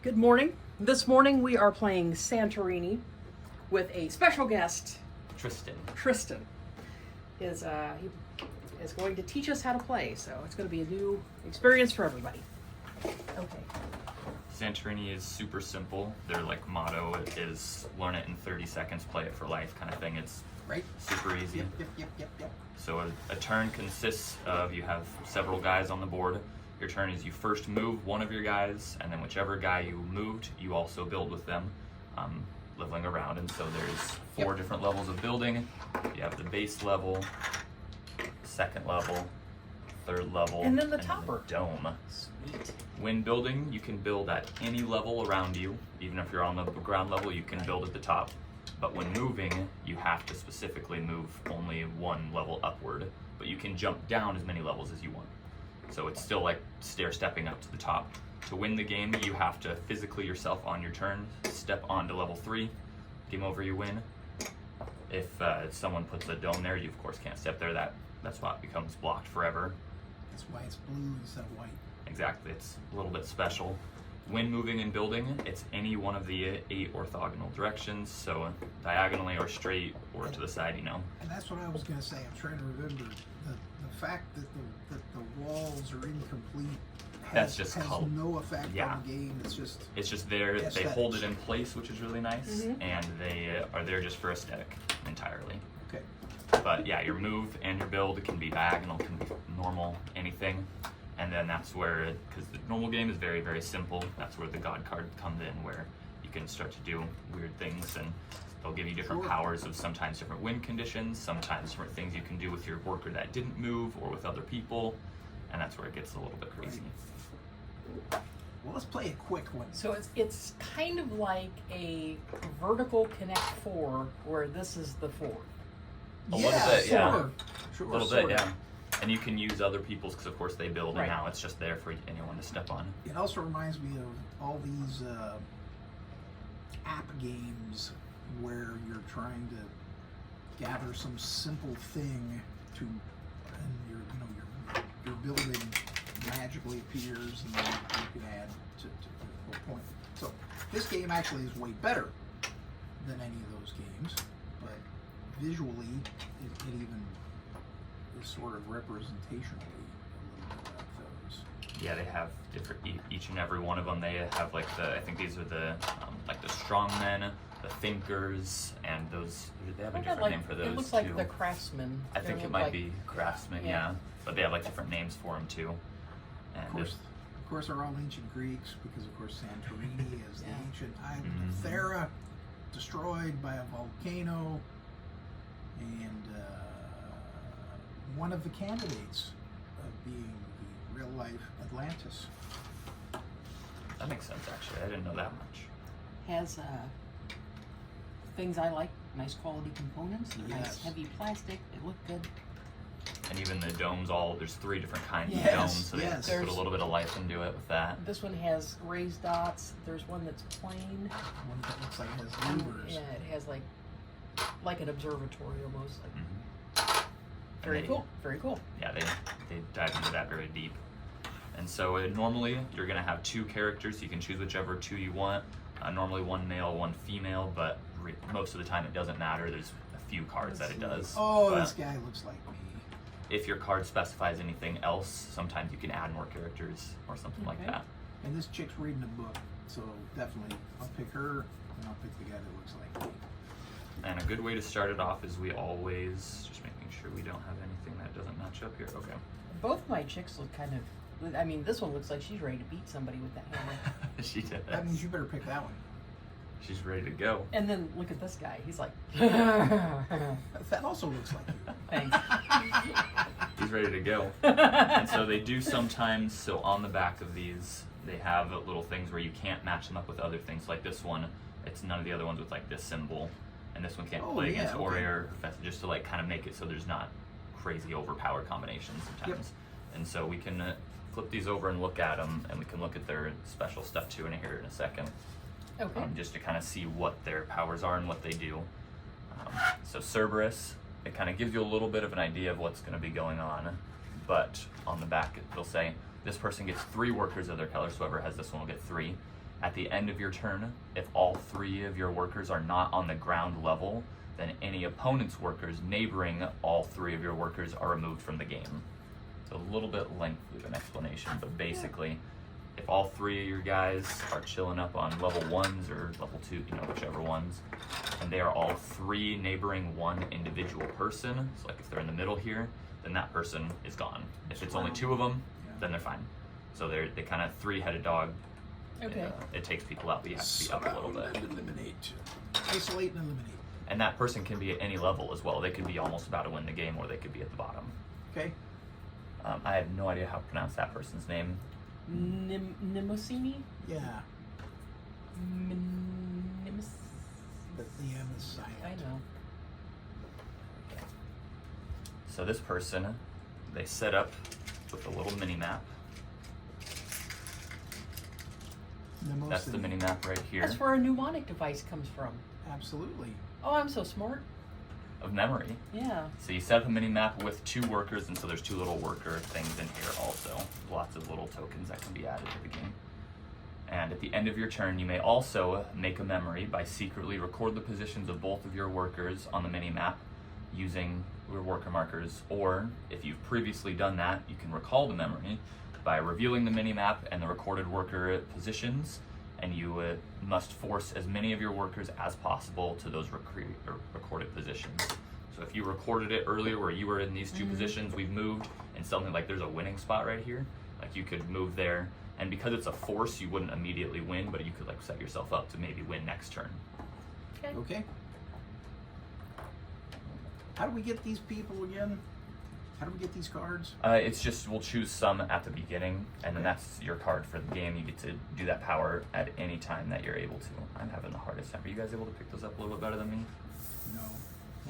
Good morning. This morning we are playing Santorini with a special guest, Tristan. Tristan. He is going to teach us how to play, so it's going to be a new experience for everybody. Okay. Santorini is super simple. Their motto is learn it in 30 seconds, play it for life kind of thing. It's Right. super easy. Yep. So a turn consists of, you have several guys on the board. Your turn is you first move one of your guys, and then whichever guy you moved, you also build with them, leveling around. And so there's four different levels of building. You have the base level, second level, third level, And then the topper. dome. Sweet. When building, you can build at any level around you. Even if you're on the ground level, you can build at the top. But when moving, you have to specifically move only one level upward, but you can jump down as many levels as you want. So it's still like stair-stepping up to the top. To win the game, you have to physically yourself on your turn step onto level 3. Game over, you win. If someone puts a dome there, you of course can't step there. That spot becomes blocked forever. That's why it's blue instead of white. Exactly, it's a little bit special. When moving and building, it's any one of the 8 orthogonal directions, so diagonally or straight or to the side, And that's what I was going to say. I'm trying to remember the fact that the walls are incomplete. That's just has color. no effect Yeah. on the game. It's just there. They aesthetics. hold it in place, which is really nice, Mhm. and they are there just for aesthetic entirely. okay. But yeah, your move and your build can be diagonal, can be normal, anything. And then that's where, because the normal game is very, very simple, that's where the God card comes in, where you can start to do weird things, and they'll give you different Sure. powers of sometimes different win conditions, sometimes different things you can do with your worker that didn't move, or with other people, and that's where it gets a little bit crazy. Well, let's play a quick one. So it's kind of like a vertical Connect 4, where this is the 4. A little bit, yeah. Sure. A little sort bit, of. yeah. And you can use other people's, because of course they build, Right. and now it's just there for anyone to step on. It also reminds me of all these app games where you're trying to gather some simple thing to, and your building magically appears, and then you can add to a point. So this game actually is way better than any of those games, but visually it even is sort of representationally a little bit like those. Yeah, they have different, each and every one of them, they have I think these are the strongmen, the thinkers, and those, they have a different name for those It looks too. like the craftsmen. I think They it look might like- be craftsmen, yeah. yeah. But they have different names for them too. And Of course, they're all ancient Greeks because, of course, Santorini is the Yeah. ancient island of Mhm. Thera, destroyed by a volcano, and one of the candidates of being the real-life Atlantis. that makes sense, actually. I didn't know that much. Has things I like, nice quality components, nice Yes. heavy plastic, they look good. And even the domes, there's 3 different kinds Yes, of domes, so they yes. put a little bit of life into it with that. This one has raised dots, there's one that's plain, One that looks like it has and louvers. yeah, it has like an observatory almost. Mhm. Very they- cool, very cool. Yeah, they dive into that very deep. And so normally you're going to have 2 characters. You can choose whichever 2 you want. Normally 1 male, 1 female, but most of the time it doesn't matter. There's a few cards that it does. Oh, But this guy looks like me. if your card specifies anything else, sometimes you can add more characters or something like Okay. that. And this chick's reading a book, so definitely I'll pick her, and I'll pick the guy that looks like me. And a good way to start it off is we always, just making sure we don't have anything that doesn't match up here. Okay. Both of my chicks look kind of, I mean, this one looks like she's ready to beat somebody with that hammer. She does. That means you better pick that one. She's ready to go. And then look at this guy, he's like, That also looks like you. thanks. He's ready to go. And so they do sometimes, so on the back of these, they have little things where you can't match them up with other things. Like this one, it's none of the other ones with this symbol. And this one can't Oh, play yeah, against okay. Warrior or Professor, just to kind of make it so there's not crazy overpowered combinations sometimes. And so we can flip these over and look at them, and we can look at their special stuff too in here in a second. Okay. Just to kind of see what their powers are and what they do. So Cerberus, it kind of gives you a little bit of an idea of what's going to be going on, but on the back it'll say this person gets 3 workers of their color, so whoever has this one will get 3. At the end of your turn, if all 3 of your workers are not on the ground level, then any opponent's workers neighboring all 3 of your workers are removed from the game. It's a little bit lengthy of an explanation, but basically, if all 3 of your guys are chilling up on level 1s or level 2, you know, whichever ones, and they are all 3 neighboring one individual person, so like if they're in the middle here, then that person is gone. If it's only 2 of them, then they're fine. So they kind of 3-headed dog. Okay. It takes people out, but you have to be up a little bit. Eliminate. Isolate and eliminate. And that person can be at any level as well. They could be almost about to win the game, or they could be at the bottom. Okay. I have no idea how to pronounce that person's name. Nimosini? Yeah. Nimus. But the M is silent. I know. So this person, they set up with a little mini map. That's the mini map right here. That's where a mnemonic device comes from. Absolutely. Oh, I'm so smart. Of memory. Yeah. So you set up a mini map with 2 workers, and so there's 2 little worker things in here also. Lots of little tokens that can be added to the game. And at the end of your turn, you may also make a memory by secretly record the positions of both of your workers on the mini map using your worker markers, or if you've previously done that, you can recall the memory by revealing the mini map and the recorded worker positions, and you must force as many of your workers as possible to those recorded positions. So if you recorded it earlier where you were in these 2 positions, we've moved, and something like there's a winning spot right here, like you could move there, and because it's a force, you wouldn't immediately win, but you could like set yourself up to maybe win next turn. Okay. Okay. How do we get these people again? How do we get these cards? It's just, we'll choose some at the beginning, and then that's your card for the game. You get to do that power at any time that you're able to. I'm having the hardest time. Are you guys able to pick those up a little bit better than me? No.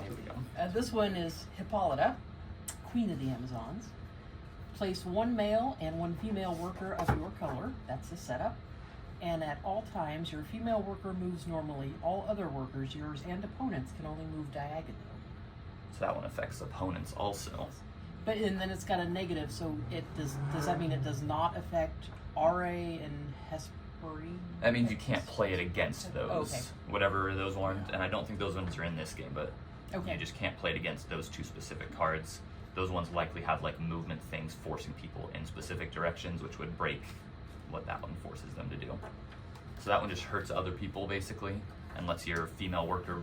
Here we go. This one is Hippolyta, Queen of the Amazons. Place 1 male and 1 female worker of your color. That's the setup. And at all times, your female worker moves normally. All other workers, yours and opponents, can only move diagonally. So that one affects opponents also. But and then it's got a negative, so it does that mean it does not affect RA and Hesperine? That means you can't play it against those. Okay. Whatever those ones, and I don't think those ones are in this game, but Okay. you just can't play it against those 2 specific cards. Those ones likely have like movement things forcing people in specific directions, which would break what that one forces them to do. So that one just hurts other people basically, and lets your female worker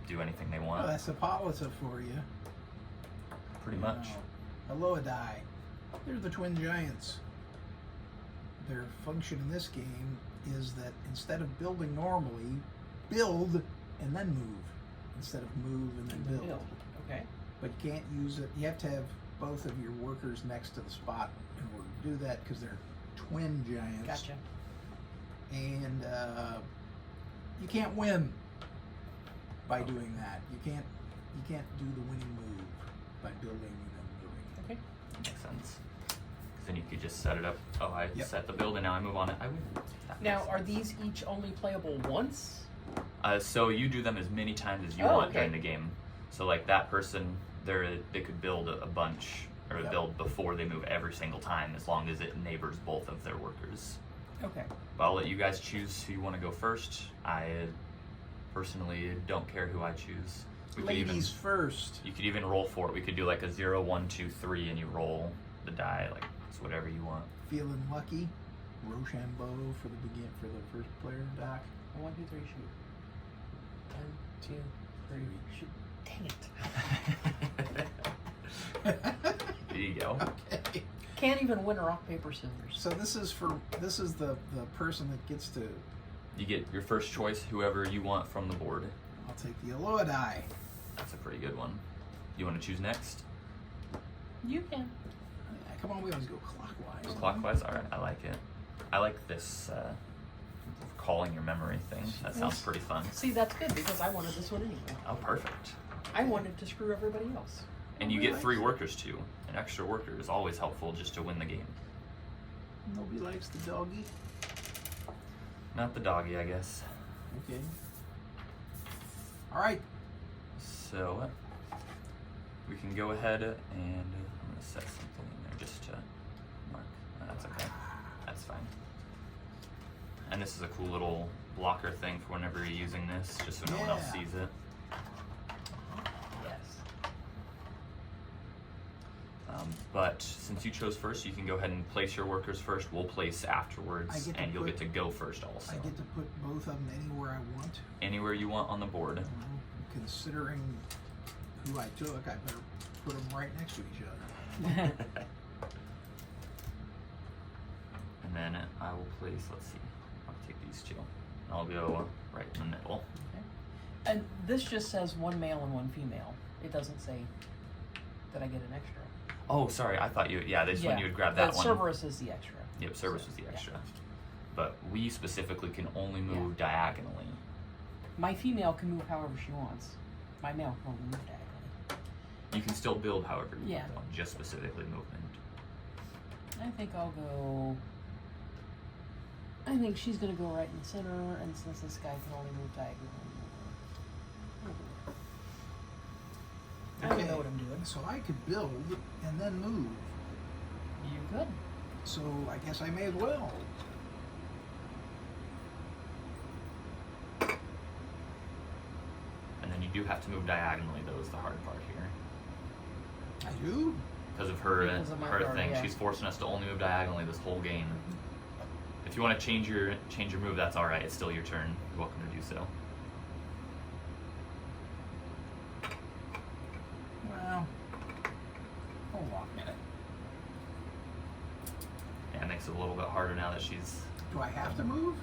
do anything they Oh, want. that's Hippolyta for you. Pretty much. Aloidai. They're the twin giants. Their function in this game is that instead of building normally, build and then move. Instead of move and then build. Okay. But you can't use it. You have to have both of your workers next to the spot in order to do that because they're twin giants. Gotcha. And you can't win by doing that. You can't do the winning move by building and then moving. Okay. Makes sense. 'Cause then you could just set it up. Oh, I Yep. set the build and now I move on it. I win. That Now, makes are sense. these each only playable once? So you do them as many times as you Oh, want okay. during the game. So like that person, they could build a bunch or Yep. build before they move every single time, as long as it neighbors both of their workers. Okay. But I'll let you guys choose who you want to go first. I personally don't care who I choose. We could Ladies first. you could even roll for it. We could do like a 0, 1, 2, 3, and you roll the die. Like it's whatever you want. Feeling lucky. Rochambeau for the first player, Doc. 1, 2, 3, shoot. 1, 2, 3, shoot. Dang it. There you go. Okay. Can't even win a rock, paper, scissors. So this is the person that gets to. You get your first choice, whoever you want from the board. I'll take the Aloidai. That's a pretty good one. You want to choose next? You can. Come on, we always go clockwise. Clockwise? Alright, I like it. I like this calling your memory thing. That sounds pretty fun. See, that's good because I wanted this one anyway. Oh, perfect. I wanted to screw everybody else. And you get 3 workers too. An extra worker is always helpful just to win the game. Nobody likes the doggy. Not the doggy, I guess. Okay. All right. So, we can go ahead and I'm going to set something in there just to mark. Oh, that's okay. That's fine. And And this is a cool little blocker thing for whenever you're using this, just so no one else Yeah. sees it. Yes. But since you chose first, you can go ahead and place your workers first. We'll place I afterwards, get to and you'll put- get to go first also. I get to put both of them anywhere I want. Anywhere you want on the board. Well, considering who I took, I better put them right next to each other. And then I will place, let's see, I'll take these two. I'll go right in the middle. Okay. And this just says one male and one female. It doesn't say that I get an extra. Oh, sorry, I thought you, yeah, this one you would grab that one. Cerberus is the extra. Yep, Cerberus was the Yeah. extra. But we specifically can only move diagonally. My female can move however she wants. My male can only move diagonally. You can still build however you Yeah. want, though, just specifically movement. I think I'll go. I think she's gonna go right in the center, and since this guy can only move diagonally, I don't know what I'm doing. So I could build and then move. You could. So I guess I may as well. And then you do have to move diagonally, though, is the hard part here. I do? Because of her Because of my her card, thing, yeah. she's forcing us to only move diagonally this whole game. If you want to change your move, that's all right. It's still your turn. You're welcome to do so. Well, hold on a minute. Yeah, it makes it a little bit harder now that she's. Do I have to move?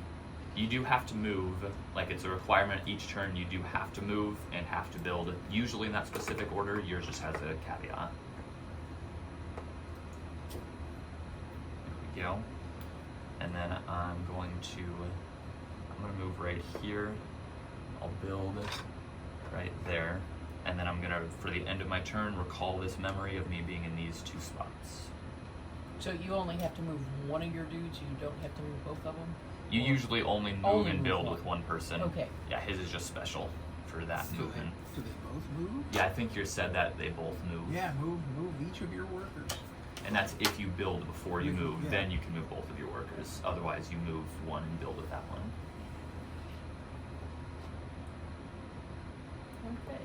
You do have to move. Like, it's a requirement each turn. You do have to move and have to build. Usually in that specific order. Yours just has a caveat. There we go. And then I'm going to move right here. I'll build right there. And then I'm gonna, for the end of my turn, recall this memory of me being in these two spots. So you only have to move one of your dudes. You don't have to move both of them. You Or- usually only move Only and move build one. with one person. Okay. Yeah, his is just special for that movement. Do they both move? Yeah, I think yours said that they both move. Yeah, move each of your workers. And that's if you build before you move, Yeah. then you can move both of your workers. Otherwise, you move one and build with that one. Okay.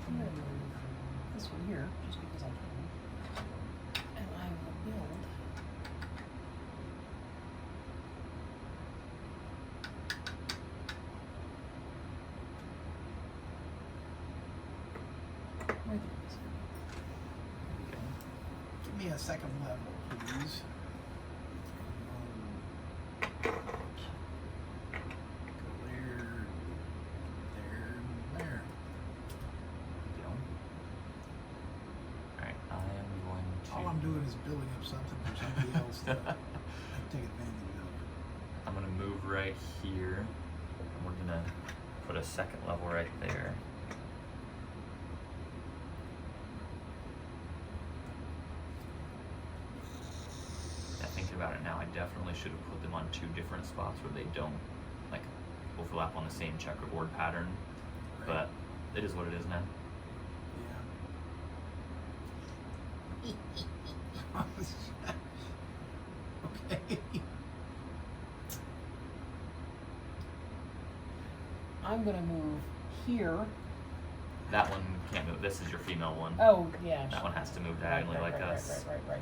I'm gonna move this one here just because I can, and I will build. Right there. Give me a second level, please. Go there, there, there. Go. Alright, I am going to. All I'm doing is building up something for somebody else that I can take advantage of. I'm gonna move right here. And we're gonna put a second level right there. Yeah, thinking about it now, I definitely should have put them on two different spots where they don't like overlap on the same checkerboard pattern. But it is what it is now. Yeah. Okay. I'm gonna move here. That one can't move. This is your female one. Oh yeah. That one has to move diagonally like us. Right.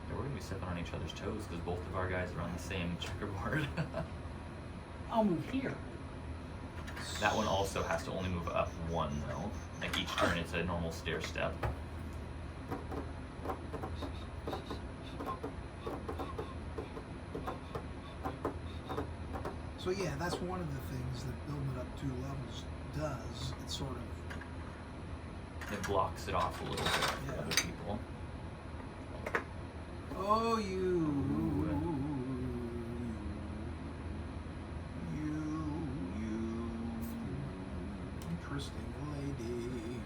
Yeah, we're gonna be stepping on each other's toes because both of our guys are on the same checkerboard. I'll move here. That one also has to only move up one though. Like each turn it's a normal stair step. So yeah, that's one of the things that building it up 2 levels does. It sort of, It blocks it off a little bit for Yeah. other people. oh you, interesting lady.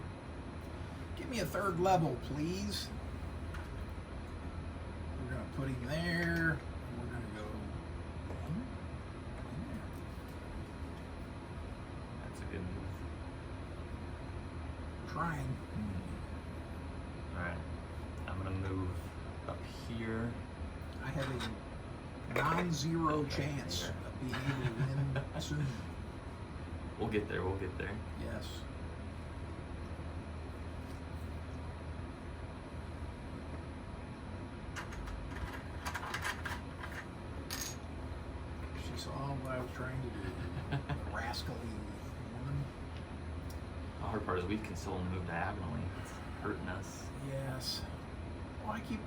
Give me a 3rd level, please. We're gonna put him there. And we're gonna go. That's a good move. trying. Alright. I'm gonna move up here. I have a non-zero Okay, chance here. of being able to win soon. We'll get there, we'll get there. Yes. She saw what I was trying to do. The rascally woman. The hard part is we can still only move diagonally. It's hurting us. Yes. Well, I keep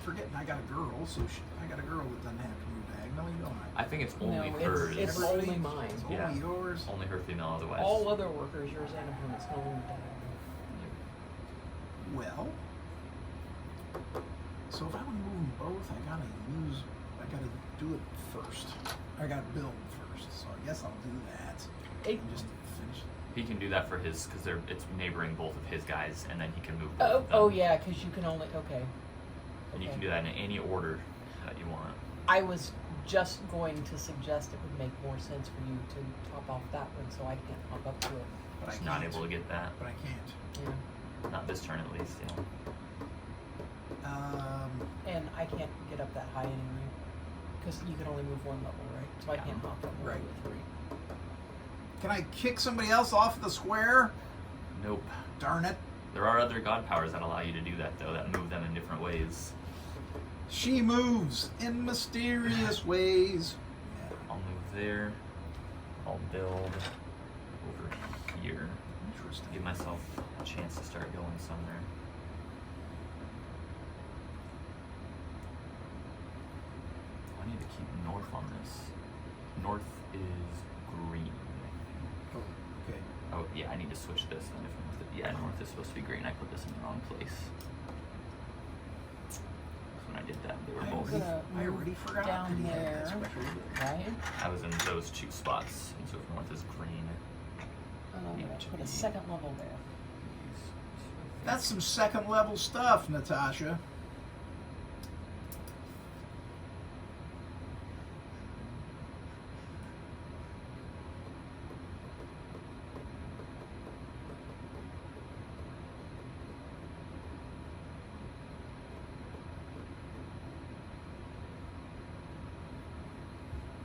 forgetting I got a girl, so I got a girl that doesn't have to move diagonally, don't I? I think it's only No, hers. it's Everybody- only mine. It's Yeah. only yours. Only her female, otherwise. All other workers, yours and opponents, can only move diagonally. Well, so if I want to move them both, I gotta do it first. I gotta build first, so I guess I'll do that. It- And just finish. He can do that for his, because it's neighboring both of his guys, and then he can move both Oh, of them. oh yeah, because you can only, okay. And you Okay. can do that in any order that you want. I was just going to suggest it would make more sense for you to top off that one so I can't hop up to it. But I Just can't. not able to get that. But I can't. Yeah. Not this turn at least, yeah. And I can't get up that high anyway. Because you can only move one level, right? So I Yeah. can't hop up more Right. than 3. Can I kick somebody else off the square? Nope. Darn it. There are other god powers that allow you to do that, though, that move them in different ways. She moves in mysterious ways. Yeah. I'll move there. I'll build over here. Interesting. Give myself a chance to start going somewhere. I need to keep north on this. North is green. Oh, okay. Oh, yeah, I need to switch this then. Yeah, north is supposed to be green. I put this in the wrong place. So when I did that, they were both. I already forgot down that he had that there. special ability. Right? I was in those two spots. And so if north is green, And I'm going to put a second level there. That's some second level stuff, Natasha.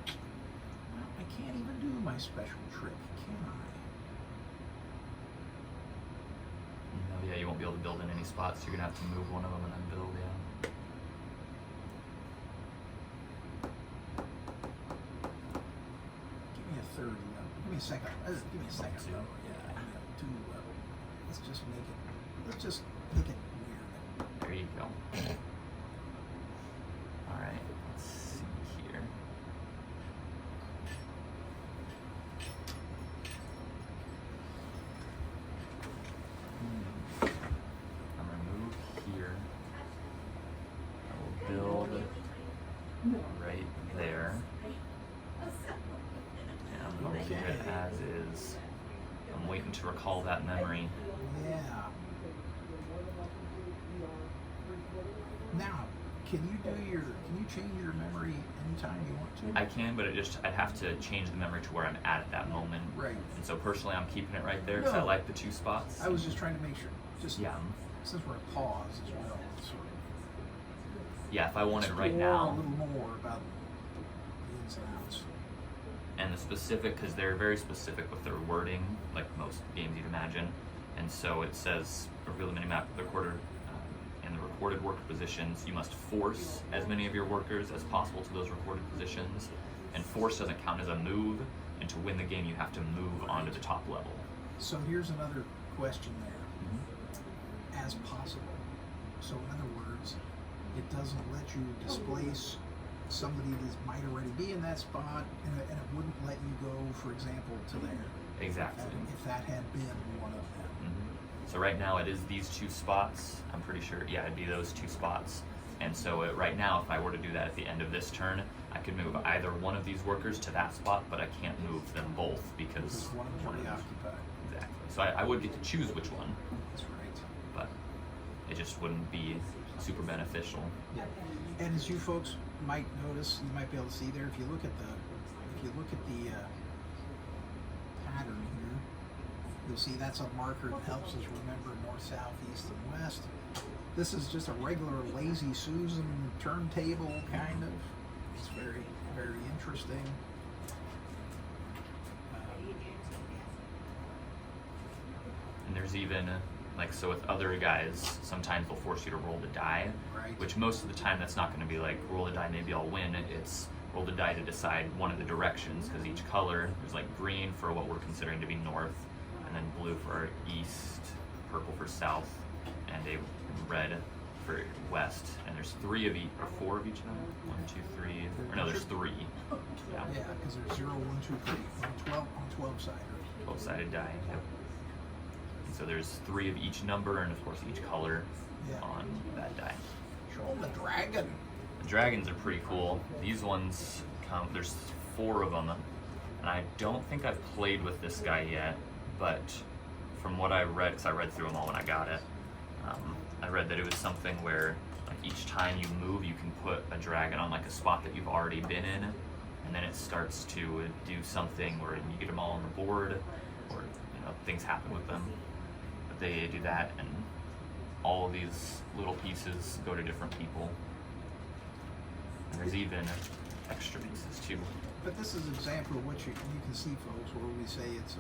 Well, I can't even do my special trick, can I? No, yeah, you won't be able to build in any spots. You're gonna have to move one of them and then build. Yeah. Give me a third level. Give me a second. Give me a second Two. level. Yeah, give me a 2 level. Let's just make it. Let's just make it weird. There you go. All right. Let's see here. I'm gonna move here. I will build right there. And I'm gonna leave it as is. I'm waiting to recall that memory. Yeah. Now, can you change your memory anytime you want to? I can, but I'd have to change the memory to where I'm at that moment. Right. And so personally, I'm keeping it right there because I No. like the 2 spots. I was just trying to make sure. Just Yeah. since we're at pause as well, sort of. Yeah, if I wanted right explore now, a little more about the ins and outs. and the specific, because they're very specific with their wording, like most games you'd imagine. And so it says, reveal the minimap of the quarter and the recorded worker positions. You must force as many of your workers as possible to those recorded positions. And force doesn't count as a move. And to win the game, you have to move onto the top level. So here's another question there. As possible. So in other words, it doesn't let you displace somebody that might already be in that spot, and it wouldn't let you go, for example, to there. Exactly. If that had been one of them. So right now it is these 2 spots. I'm pretty sure, yeah, it'd be those 2 spots. And so right now, if I were to do that at the end of this turn, I could move either one of these workers to that spot, but I can't move them both because Because one of them already occupied. Exactly. So I would get to choose which one, That's right. but it just wouldn't be super beneficial. Yeah. And as you folks might notice, you might be able to see there, if you look at the pattern here, You'll see that's a marker that helps us remember north, south, east, and west. This is just a regular Lazy Susan turntable, kind of. It's very, very interesting. And there's even, like, so with other guys, sometimes they'll force you to roll the die, Right. which most of the time that's not going to be like, roll the die, maybe I'll win. It's roll the die to decide one of the directions, because each color, there's like green for what we're considering to be north, and then blue for east, purple for south, and a red for west. And there's 3 of each, or 4 of each of them. 1, 2, 3, or no, there's 3. Yeah, Yeah, because there's 0, 1, 2, 3 on 12 siders. 12-sided die. Yep. And so there's 3 of each number, and of course each color Yeah. on that die. Show 'em the dragon. The dragons are pretty cool. These ones come, there's 4 of them, and I don't think I've played with this guy yet, but from what I read, because I read through them all when I got it, I read that it was something where like each time you move, you can put a dragon on like a spot that you've already been in, and then it starts to do something where you get them all on the board, or things happen with them. But they do that, and all of these little pieces go to different people. And there's even extra pieces too. But this is an example of what you can see, folks, where we say it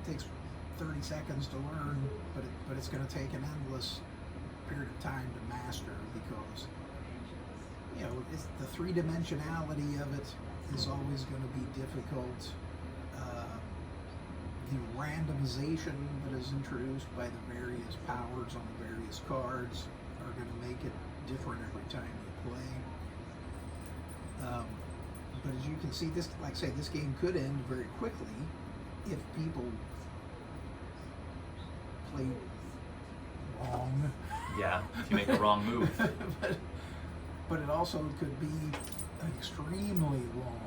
takes 30 seconds to learn, but it's going to take an endless period of time to master, because it's the 3-dimensionality of it is always going to be difficult. The randomization that is introduced by the various powers on the various cards are going to make it different every time you play. But as you can see, this, like I say, this game could end very quickly if people play wrong. Yeah, if you make a wrong move. but it also could be an extremely long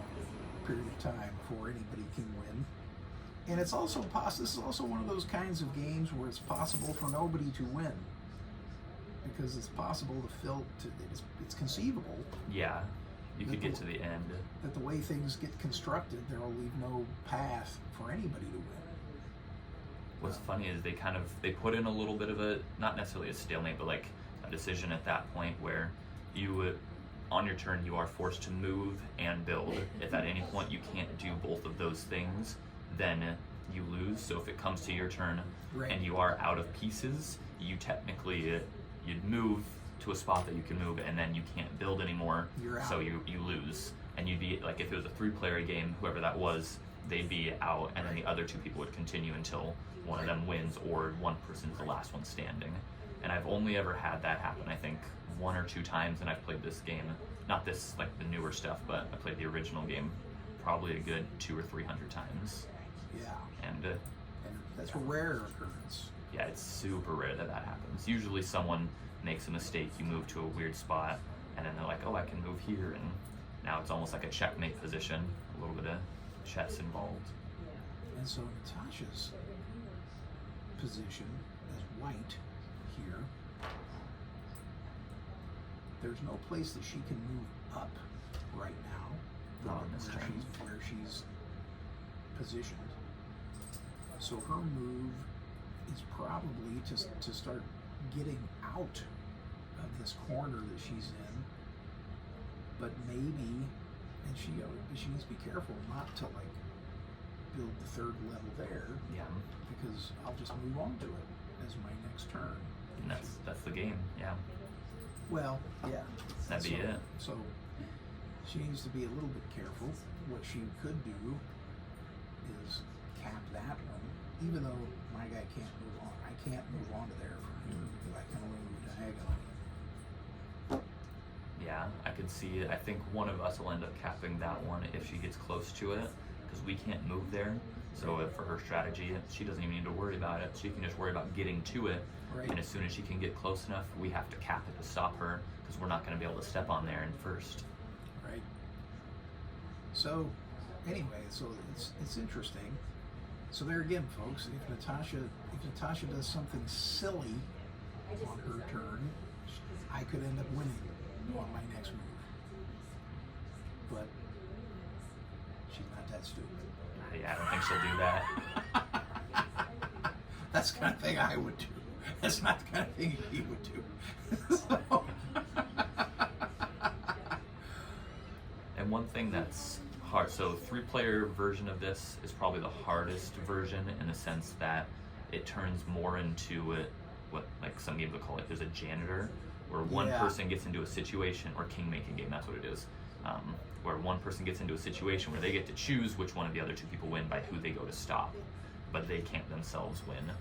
period of time before anybody can win. And it's also this is also one of those kinds of games where it's possible for nobody to win, because it's possible it's conceivable. Yeah, you could get to the end. That the way things get constructed, there will leave no path for anybody to win. What's funny is they put in a little bit of a, not necessarily a stalemate, but like a decision at that point where you would, on your turn, you are forced to move and build. If at any point you can't do both of those things, then you lose. So if it comes to your turn Right. and you are out of pieces, you technically, you'd move to a spot that you can move, and then you can't build anymore. You're out. So you lose. And you'd be, like, if it was a 3-player game, whoever that was, they'd be out, and then the other 2 people would continue until one of them wins, or one person's the last one standing. And I've only ever had that happen, I think, 1 or 2 times, and I've played this game, not this, like, the newer stuff, but I played the original game probably a good 200 or 300 times. Yeah. And And that's a rare occurrence. yeah, it's super rare that happens. Usually someone makes a mistake, you move to a weird spot, and then they're like, oh, I can move here, and now it's almost like a checkmate position, a little bit of chess involved. And so Natasha's position as white here, there's no place that she can move up right now Not on this turn. where she's positioned. So her move is probably to start getting out of this corner that she's in, but maybe, and she needs to be careful not to like build the 3rd level there, Yeah, because I'll just move on to it as my next turn. and that's the game, yeah. Well, yeah. That'd be it. So she needs to be a little bit careful. What she could do is cap that one, even though my guy can't move on. I can't move on to there from here because I can only move diagonally. Yeah, I could see it. I think one of us will end up capping that one if she gets close to it, because we can't move there. So for her strategy, she doesn't even need to worry about it. She can just worry about getting to it. Right. And as soon as she can get close enough, we have to cap it to stop her, because we're not going to be able to step on there in first. Right. So, anyway, so it's interesting. So there again, folks, if Natasha does something silly on her turn, I could end up winning on my next move. But she's not that stupid. Yeah, I don't think she'll do that. That's the kind of thing I would do. That's not the kind of thing he would do. So. And one thing that's hard, so 3-player version of this is probably the hardest version in the sense that it turns more into what like some games would call it, there's a janitor, where one person gets into a situation, or king-making game, that's what it is, where one person gets into a situation where they get to choose which one of the other 2 people win by who they go to stop, but they can't themselves win.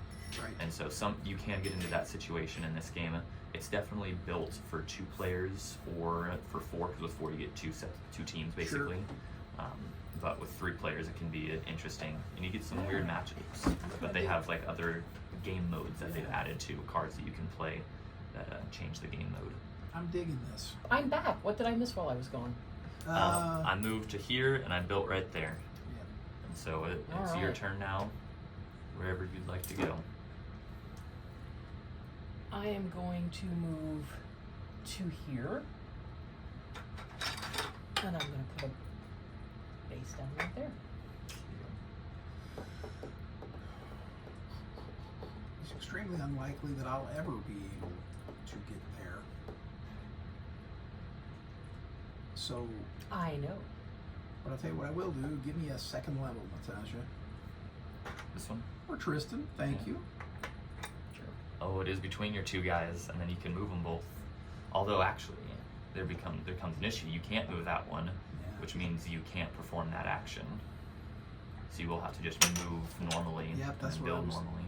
Right. And so you can get into that situation in this game. It's definitely built for 2 players or for 4, because with 4 you get 2 teams basically. Sure. But with 3 players it can be interesting, and you get some weird matchups. But they have like other game modes that they've added to cards that you can play that change the game mode. I'm digging this. I'm back. What did I miss while I was gone? I moved to here and I built right there. Yeah. And so it's your turn now, wherever you'd like to go. I am going to move to here. And I'm going to put a base down right there. It's extremely unlikely that I'll ever be able to get there. So, I know. but I'll tell you what I will do. Give me a second level, Natasha. This one? Or Tristan, thank you. Sure. Oh, it is between your 2 guys, and then you can move them both. Although actually, there comes an issue. You can't move that one, which means you can't perform that action. So you will have to just move normally and build normally.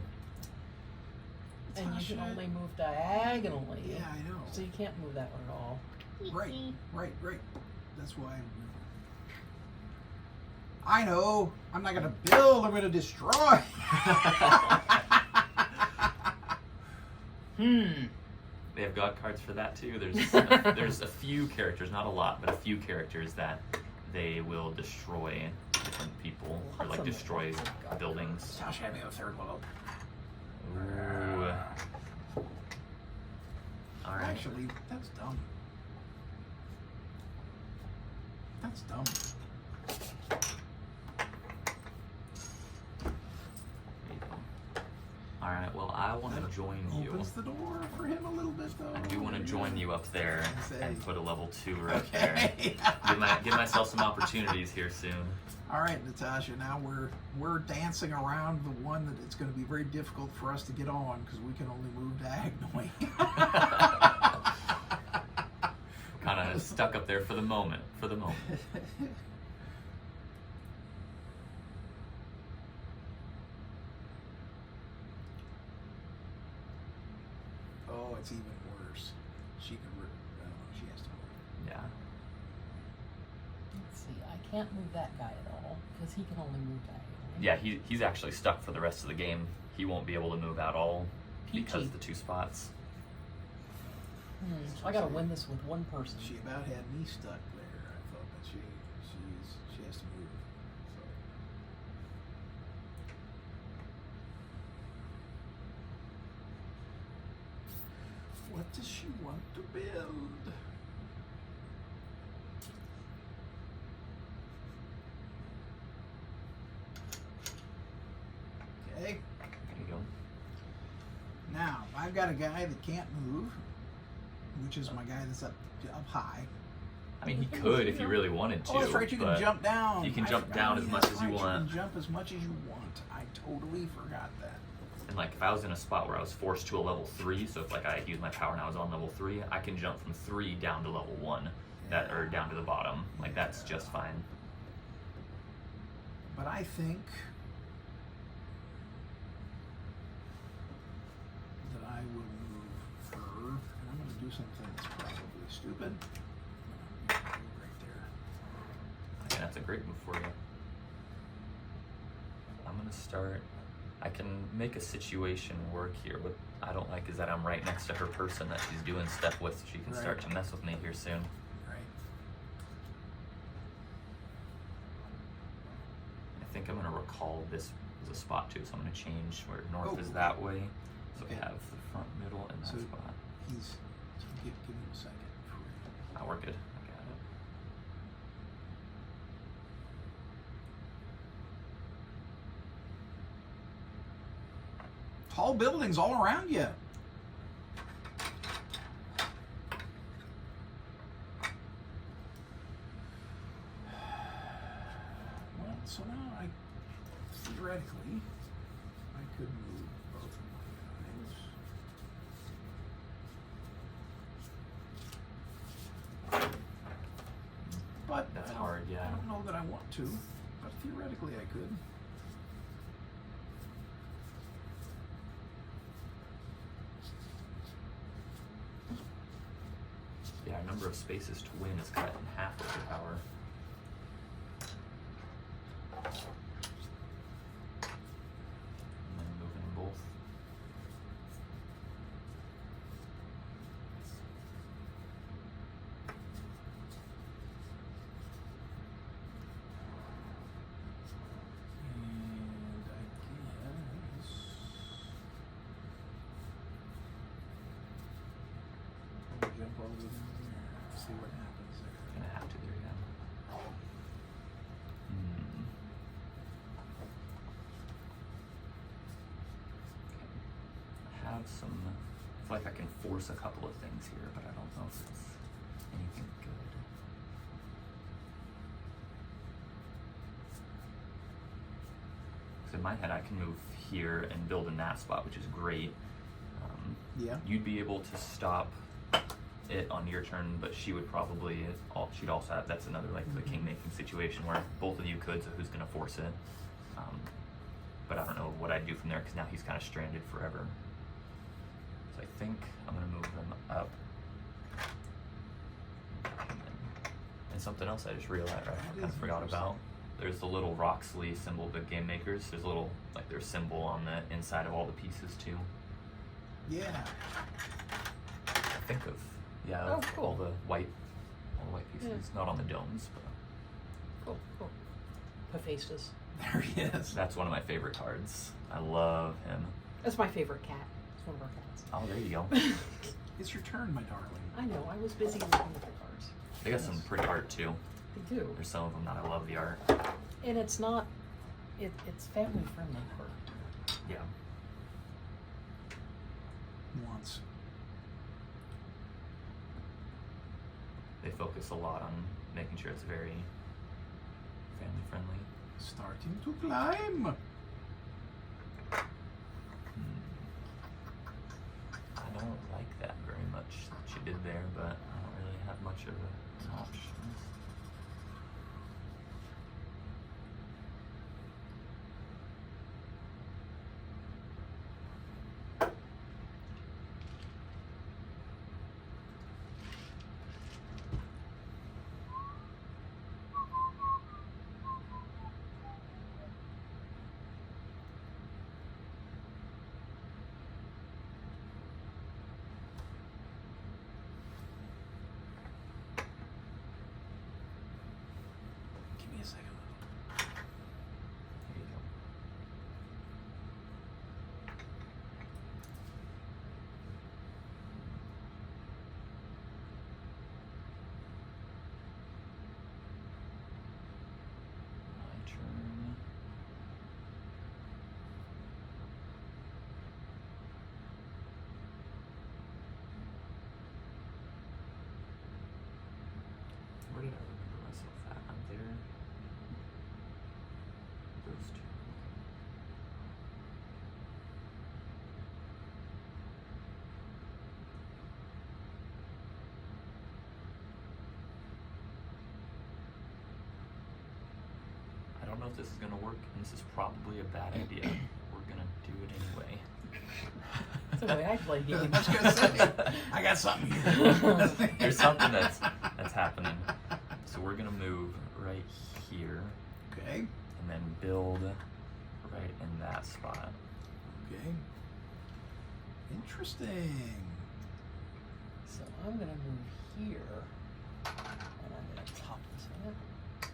And you can only move diagonally. Yeah, I know. So you can't move that one at all. Right. That's why I know. I'm not gonna build, I'm gonna destroy. They have god cards for that too. There's a few characters, not a lot, but a few characters that they will destroy different people, or like destroy buildings. Josh had me a third level. Ooh. Alright. Actually, that's dumb. That's dumb. Alright, well, I want to join you. Opens the door for him a little bit, though. I do want to join you up there and put a level 2 right Okay. there. Give myself some opportunities here soon. All right, Natasha. Now we're dancing around the one that it's going to be very difficult for us to get on because we can only move diagonally. Kind of stuck up there for the moment. Oh, it's even worse. She can. She has to move. Yeah. Let's see. I can't move that guy at all because he can only move diagonally. Yeah, he's actually stuck for the rest of the game. He won't be able to move at all because of the 2 spots. So I got to win this with one person. She about had me stuck there. I thought that she has to move. So. What does she want to build? Okay. There you go. Now, I've got a guy that can't move, which is my guy that's up high. I mean, he could if he really wanted to. Oh, that's right. You can jump down. You can jump down as much as you want. You can jump as much as you want. I totally forgot that. And like, if I was in a spot where I was forced to a level 3, so if like I used my power and I was on level 3, I can jump from 3 down to level 1, or down to the bottom. Like, that's just fine. But I think that I will move her, and I'm going to do something that's probably stupid. I'm going to move right there. I think that's a great move for you. I'm gonna start. I can make a situation work here. What I don't like is that I'm right next to her person that she's doing stuff with, so she can start to mess with me here soon. Right. I think I'm gonna recall this as a spot too, so I'm gonna change where north is that way. So we have the front, middle, and that spot. Give him a second. Oh, we're good. I got it. tall buildings all around you. Well, so now theoretically, I could move both of my guys. But That's I don't- hard, yeah. I don't know that I want to, but theoretically I could. Yeah, our number of spaces to win is cut in half with your power. And then moving them both. And I guess I'll jump over there, see what happens there. Gonna have to there, yeah. I have some. I feel like I can force a couple of things here, but I don't know if it's anything good. So in my head, I can move here and build in that spot, which is great. Yeah. You'd be able to stop it on your turn, but she would probably. She'd also have. That's another like the king making situation where both of you could. So who's gonna force it? But I don't know what I'd do from there because now he's kind of stranded forever. So I think I'm gonna move them up. And something else I just realized, I kind of forgot about. There's the little Roxley symbol, the game makers. There's a little like their symbol on the inside of all the pieces too. Yeah. I think of Oh, cool. all the white pieces, not on the domes, but Cool, cool. Hephaestus. There he is. that's one of my favorite cards. I love him. That's my favorite cat. It's one of our cats. Oh, there you go. It's your turn, my darling. I know, I was busy looking at the cards. They got some pretty art too. They do. There's some of them that I love the art. And it's not, it's family friendly art. Yeah. Once. They focus a lot on making sure it's very family friendly. Starting to climb. I don't like that very much that she did there, but I don't really have much of an option. Give me a second. There you go. My turn. Where did I remember myself at? I'm there. Those two. I don't know if this is gonna work, and this is probably a bad idea. We're gonna do it anyway. That's the way I play I games. was gonna say, I got something here. There's something that's happening. So we're gonna move right here Okay. and then build right in that spot. Okay. Interesting. So I'm gonna move here, and I'm gonna top this one up.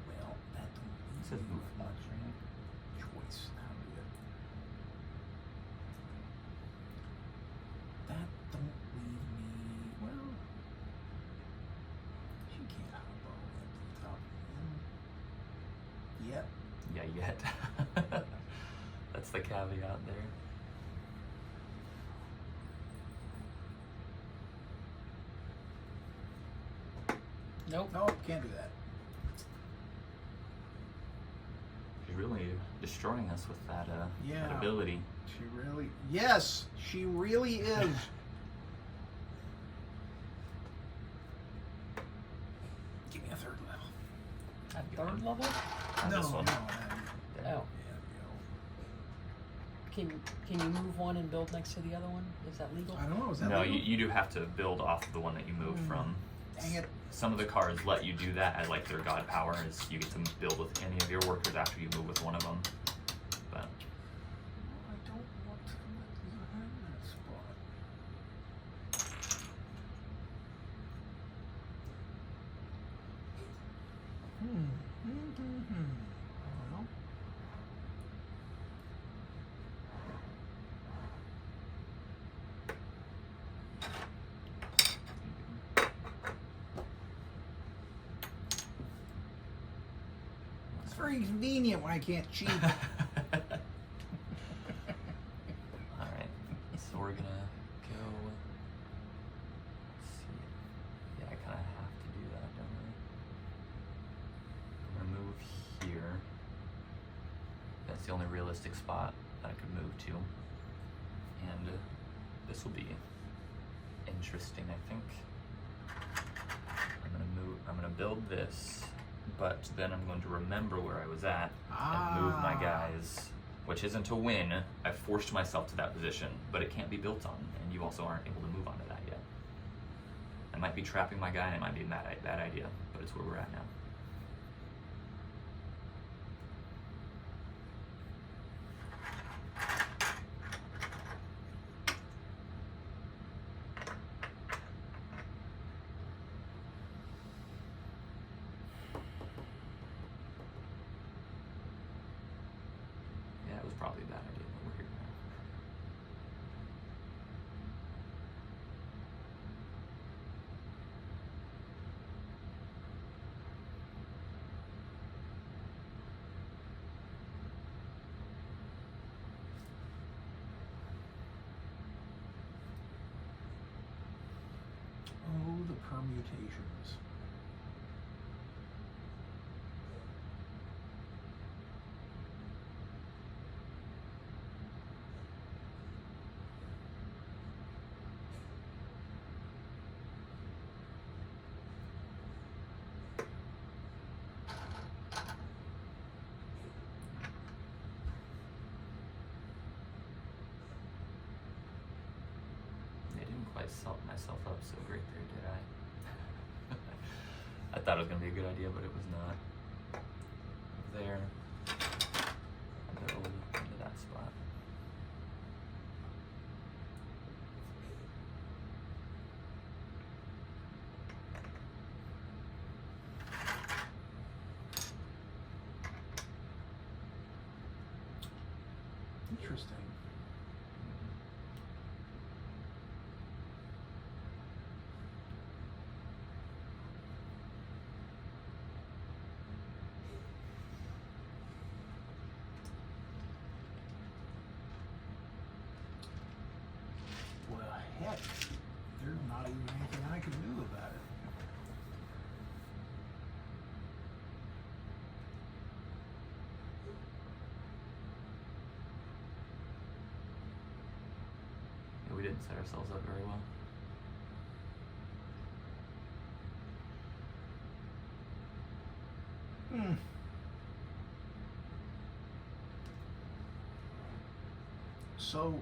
Well, that don't It says leave move me much, right? choice. How do you? That don't leave me. Well, she yet. That's the caveat there. Nope. Nope, can't do that. She's really destroying us with that, that Yeah. ability. She really, yes, she really is. Give me a third level. A third level? On no, this one. no. Oh. Yeah, Can you move one and build next to the other one? Is that legal? I don't know. Is that No, legal? you do have to build off the one that you moved from. Dang it. Some of the cards let you do that as like their god power, is you get to build with any of your workers after you move with one of them. But I don't want to let Zahan in that spot. Well. It's very convenient when I can't cheat. Alright, so we're gonna go. Let's see. Yeah, I kinda have to do that, don't I? I'm gonna move here. That's the only realistic spot that I could move to. And this will be interesting, I think. I'm gonna build this, but then I'm going to remember where I was at and move my guys, which isn't a win. I've forced myself to that position, but it can't be built on, and you also aren't able to move onto that yet. I might be trapping my guy, and it might be a bad idea, but it's where we're at now. Yeah, it was probably a bad idea, but we're here now. Oh, the permutations. I didn't quite salt myself up so great there, did I? I thought it was going to be a good idea, but it was not. There. Build into that spot. Interesting. Well, heck, there's not even anything I can do about it. Yeah, we didn't set ourselves up very well. So,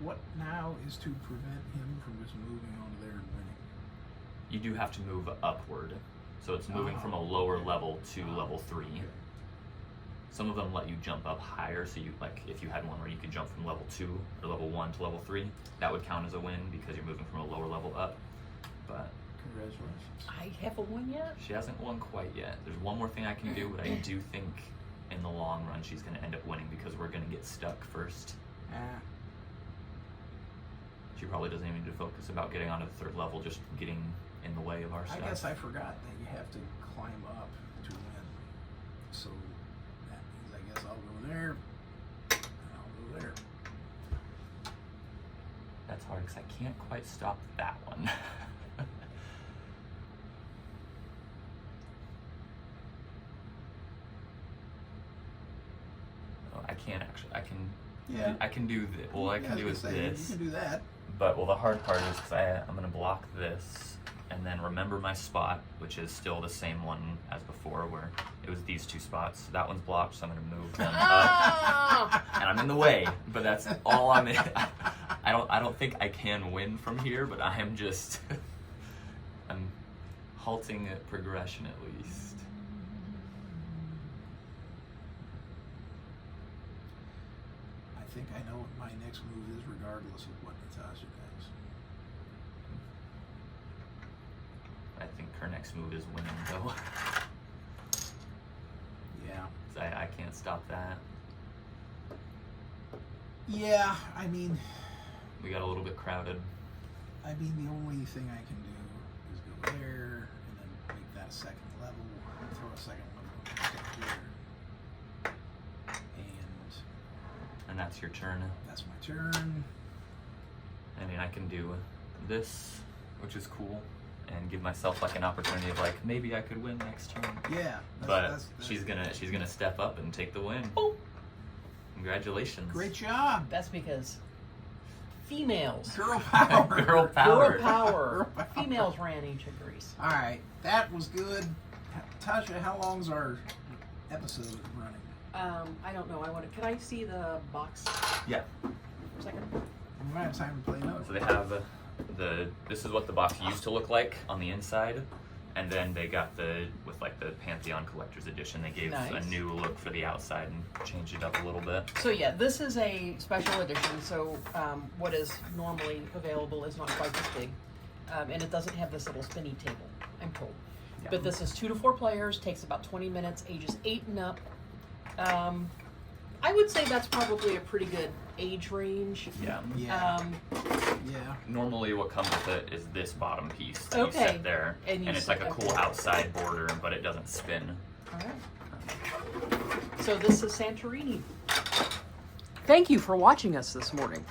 what now is to prevent him from just moving onto there and winning? You do have to move upward. So it's moving from a lower level to level 3. Okay. Some of them let you jump up higher, so you, like, if you had one where you could jump from level 2 or level 1 to level 3, that would count as a win because you're moving from a lower level up. But Congratulations. I haven't won yet. she hasn't won quite yet. There's one more thing I can do, but I do think in the long run she's going to end up winning because we're going to get stuck first. Ah, She probably doesn't even need to focus about getting onto the 3rd level, just getting in the way of our stuff. I guess I forgot that you have to climb up to win. So that means I guess I'll go there, and I'll go there. That's hard because I can't quite stop that one. Oh, I can't actually. I can. Yeah. I can do this. Well, I can do is this. You can do that. But well, the hard part is because I'm gonna block this and then remember my spot, which is still the same one as before, where it was these two spots. That one's blocked, so I'm gonna move them up, and I'm in the way. But that's all I'm in. I don't think I can win from here, but I am just I'm halting progression at least. I think I know what my next move is, regardless of what Natasha does. I think her next move is winning, though. Yeah. 'Cause I can't stop that. Yeah, I mean, We got a little bit crowded. the only thing I can do is go there and then make that a second level, throw a second level up here, And that's your turn. that's my turn. I mean, I can do this, which is cool, and give myself like an opportunity of like maybe I could win next turn. Yeah, But she's gonna step up and take the win. Oh. Congratulations. great job, That's because females. girl power. Girl power. Girl power. Girl power. Females ran ancient Greece. All right, that was good. Tasha, how long's our episode running? I don't know. Can I see the box Yeah. for a second? We might have time to play another. So they have this is what the box used to look like on the inside, and then they got with like the Pantheon Collector's Edition. They gave Nice. a new look for the outside and changed it up a little bit. So yeah, this is a special edition. So what is normally available is not quite this big, and it doesn't have this little spinny table, I'm told. Yeah. But this is 2 to 4 players. Takes about 20 minutes. Ages 8 and up. I would say that's probably a pretty good age range. Yeah. Yeah, yeah. Normally, what comes with it is this bottom piece that you Okay. set there, And you it's set like a that cool there. outside border, but it doesn't spin. All right. So this is Santorini. Thank you for watching us this morning.